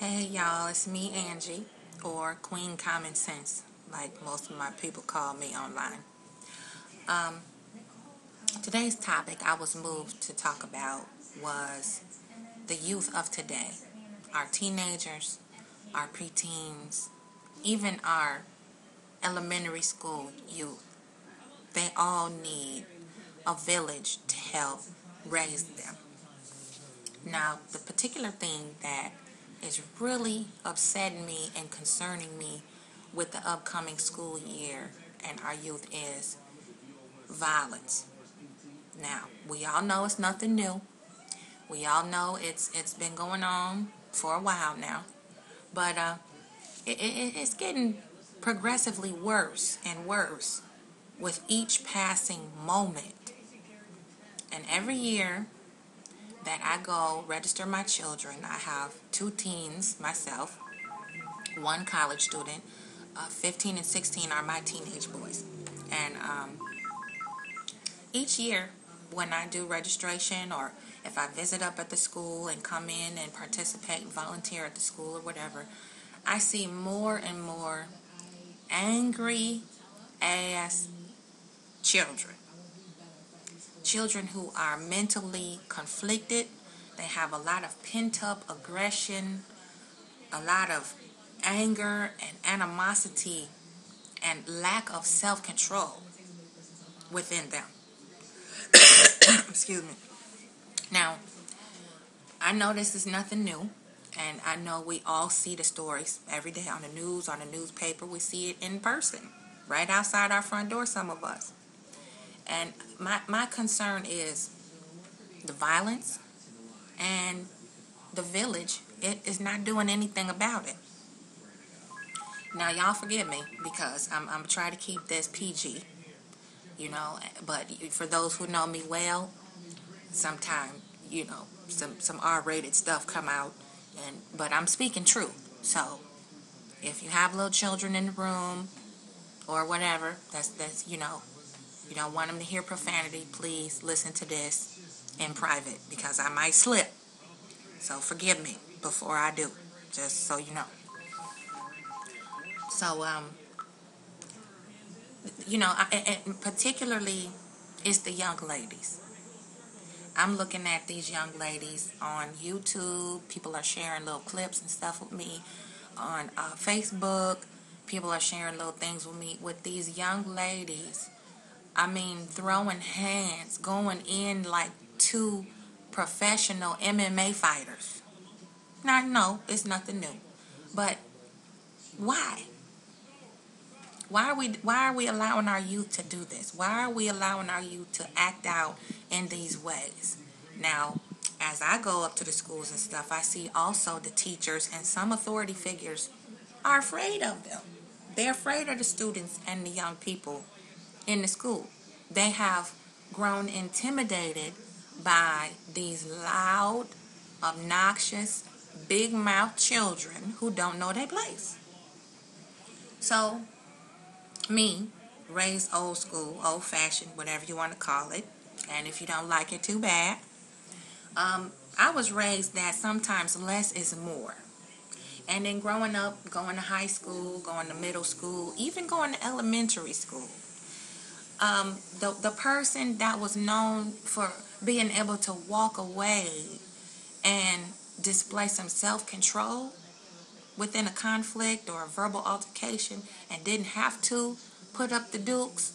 Hey y'all, it's me Angie, or Queen Common Sense, like most of my people call me online. Um, Today's topic I was moved to talk about was the youth of today. Our teenagers, our preteens, even our elementary school youth. They all need a village to help raise them. Now, the particular thing that is really upsetting me and concerning me with the upcoming school year and our youth is violence. Now, we all know it's nothing new. We all know it's been going on for a while now, but it's getting progressively worse and worse with each passing moment. And every year that I go register my children, I have two teens myself, one college student. 15 and 16 are my teenage boys. And each year when I do registration, or if I visit up at the school and come in and participate and volunteer at the school or whatever, I see more and more angry ass children. Children who are mentally conflicted. They have a lot of pent up aggression, a lot of anger and animosity and lack of self control within them. Excuse me. Now, I know this is nothing new, and I know we all see the stories every day on the news, on the newspaper. We see it in person, right outside our front door, some of us. And my concern is the violence, and the village, it is not doing anything about it. Now, y'all forgive me because I'm trying to keep this PG, but for those who know me well, sometimes, some R-rated stuff come out, but I'm speaking truth. So if you have little children in the room or whatever, that's you don't want them to hear profanity, please listen to this in private because I might slip. So forgive me before I do, just so you know. So and particularly it's the young ladies. I'm looking at these young ladies on YouTube. People are sharing little clips and stuff with me on Facebook. People are sharing little things with me with these young ladies. I mean, throwing hands, going in like two professional MMA fighters. Now, no, it's nothing new. But why? Why are we allowing our youth to do this? Why are we allowing our youth to act out in these ways? Now, as I go up to the schools and stuff, I see also the teachers and some authority figures are afraid of them. They're afraid of the students and the young people in the school. They have grown intimidated by these loud, obnoxious, big mouth children who don't know their place. So me, raised old school, old fashioned, whatever you want to call it, and if you don't like it, too bad. I was raised that sometimes less is more. And then growing up, going to high school, going to middle school, even going to elementary school, the person that was known for being able to walk away and display some self-control within a conflict or a verbal altercation and didn't have to put up the dukes,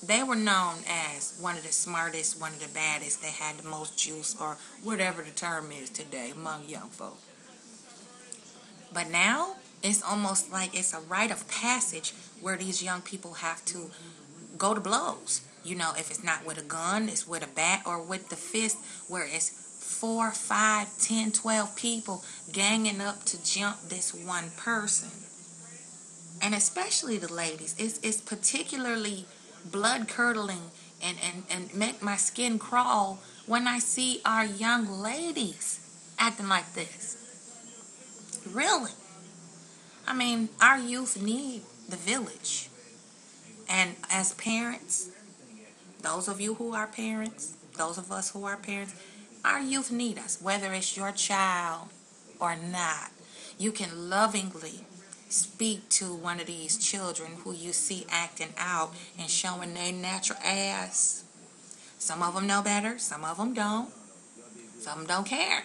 they were known as one of the smartest, one of the baddest. They had the most juice, or whatever the term is today among young folk. But now it's almost like it's a rite of passage where these young people have to go to blows. If it's not with a gun, it's with a bat or with the fist, where it's 4, 5, 10, 12 people ganging up to jump this one person. And especially the ladies. It's particularly blood-curdling and make my skin crawl when I see our young ladies acting like this. Really. I mean, our youth need the village. And as parents, those of you who are parents, those of us who are parents, our youth need us, whether it's your child or not. You can lovingly speak to one of these children who you see acting out and showing their natural ass. Some of them know better, some of them don't. Some don't care.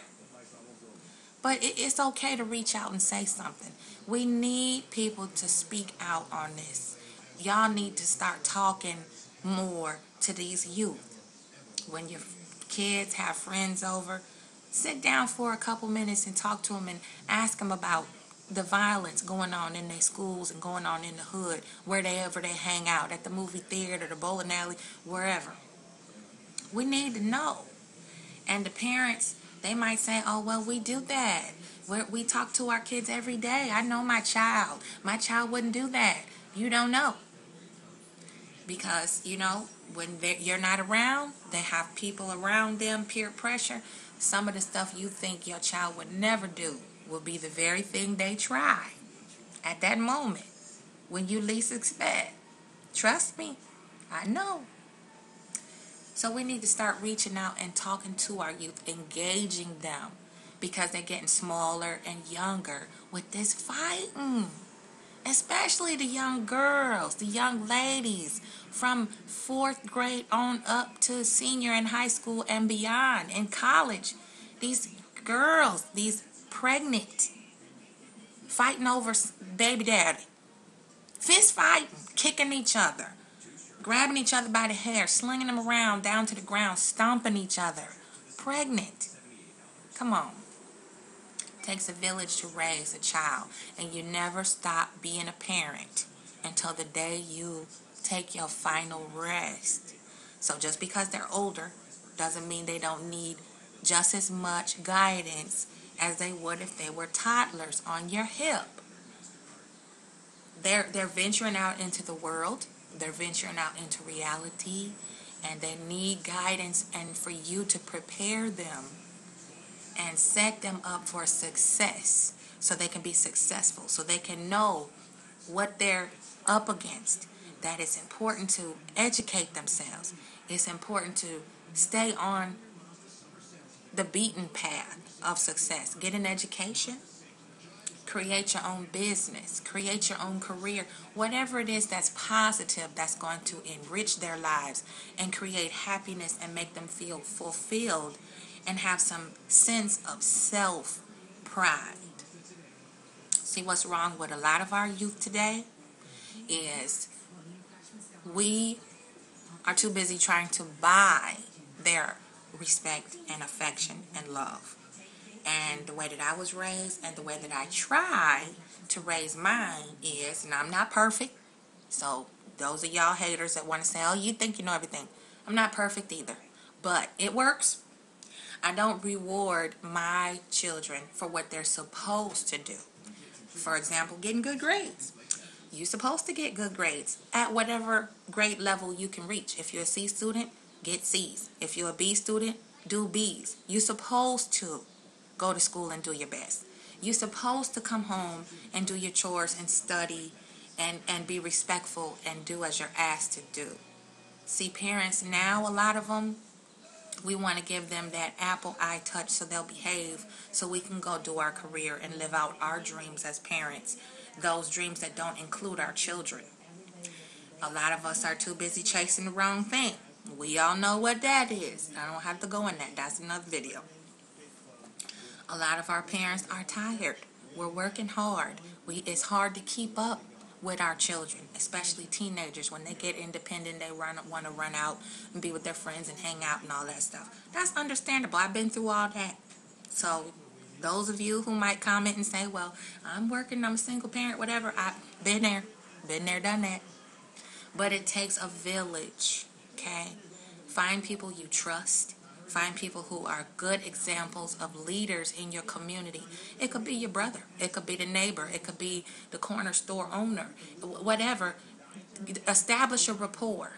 But it's okay to reach out and say something. We need people to speak out on this. Y'all need to start talking more to these youth. When your kids have friends over, sit down for a couple minutes and talk to them and ask them about the violence going on in their schools and going on in the hood, wherever they hang out, at the movie theater, the bowling alley, wherever. We need to know. And the parents, they might say, oh, well, we do that. We talk to our kids every day. I know my child. My child wouldn't do that. You don't know. Because, when you're not around, they have people around them, peer pressure. Some of the stuff you think your child would never do will be the very thing they try at that moment when you least expect. Trust me, I know. So we need to start reaching out and talking to our youth, engaging them, because they're getting smaller and younger with this fighting. Especially the young girls, the young ladies from 4th grade on up to senior in high school and beyond, in college. These girls, these pregnant, fighting over baby daddy. Fist fighting, kicking each other, grabbing each other by the hair, slinging them around down to the ground, stomping each other. Pregnant. Come on. Takes a village to raise a child, and you never stop being a parent until the day you take your final rest. So just because they're older doesn't mean they don't need just as much guidance as they would if they were toddlers on your hip. They're venturing out into the world, they're venturing out into reality, and they need guidance, and for you to prepare them and set them up for success so they can be successful, so they can know what they're up against. That it's important to educate themselves. It's important to stay on the beaten path of success. Get an education, create your own business, create your own career, whatever it is that's positive, that's going to enrich their lives and create happiness and make them feel fulfilled and have some sense of self-pride. See, what's wrong with a lot of our youth today is we are too busy trying to buy their respect and affection and love. And the way that I was raised and the way that I try to raise mine is, and I'm not perfect, so those of y'all haters that want to say, oh, you think you know everything. I'm not perfect either, but it works. I don't reward my children for what they're supposed to do. For example, getting good grades. You're supposed to get good grades at whatever grade level you can reach. If you're a C student, get C's. If you're a B student, do B's. You're supposed to go to school and do your best. You're supposed to come home and do your chores and study and be respectful and do as you're asked to do. See, parents now, a lot of them, we want to give them that apple eye touch so they'll behave, so we can go do our career and live out our dreams as parents, those dreams that don't include our children. A lot of us are too busy chasing the wrong thing. We all know what that is. I don't have to go in that. That's another video. A lot of our parents are tired. We're working hard. It's hard to keep up with our children, especially teenagers. When they get independent, they want to run out and be with their friends and hang out and all that stuff. That's understandable. I've been through all that. So those of you who might comment and say, well, I'm working, I'm a single parent, whatever, I've been there, done that. But it takes a village, okay? Find people you trust. Find people who are good examples of leaders in your community. It could be your brother. It could be the neighbor. It could be the corner store owner. Whatever. Establish a rapport.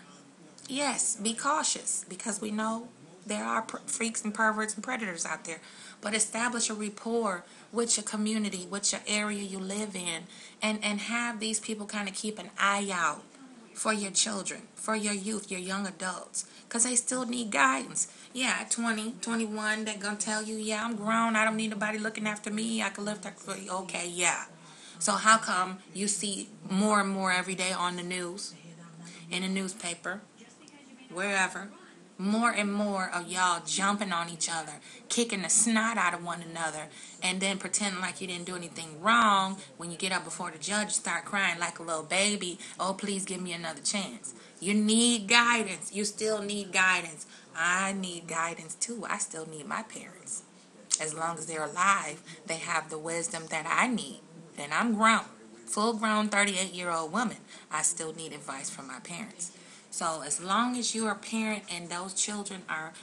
Yes, be cautious, because we know there are freaks and perverts and predators out there. But establish a rapport with your community, with your area you live in, and have these people kind of keep an eye out for your children, for your youth, your young adults, because they still need guidance. Yeah, at 20, 21, they're going to tell you, yeah, I'm grown. I don't need nobody looking after me. I can live that for you. Okay, yeah. So how come you see more and more every day on the news, in the newspaper, wherever, more and more of y'all jumping on each other, kicking the snot out of one another, and then pretending like you didn't do anything wrong. When you get up before the judge, start crying like a little baby. Oh, please give me another chance. You need guidance. You still need guidance. I need guidance too. I still need my parents. As long as they're alive, they have the wisdom that I need. And I'm grown, full grown 38-year-old woman. I still need advice from my parents. So as long as you're a parent and those children are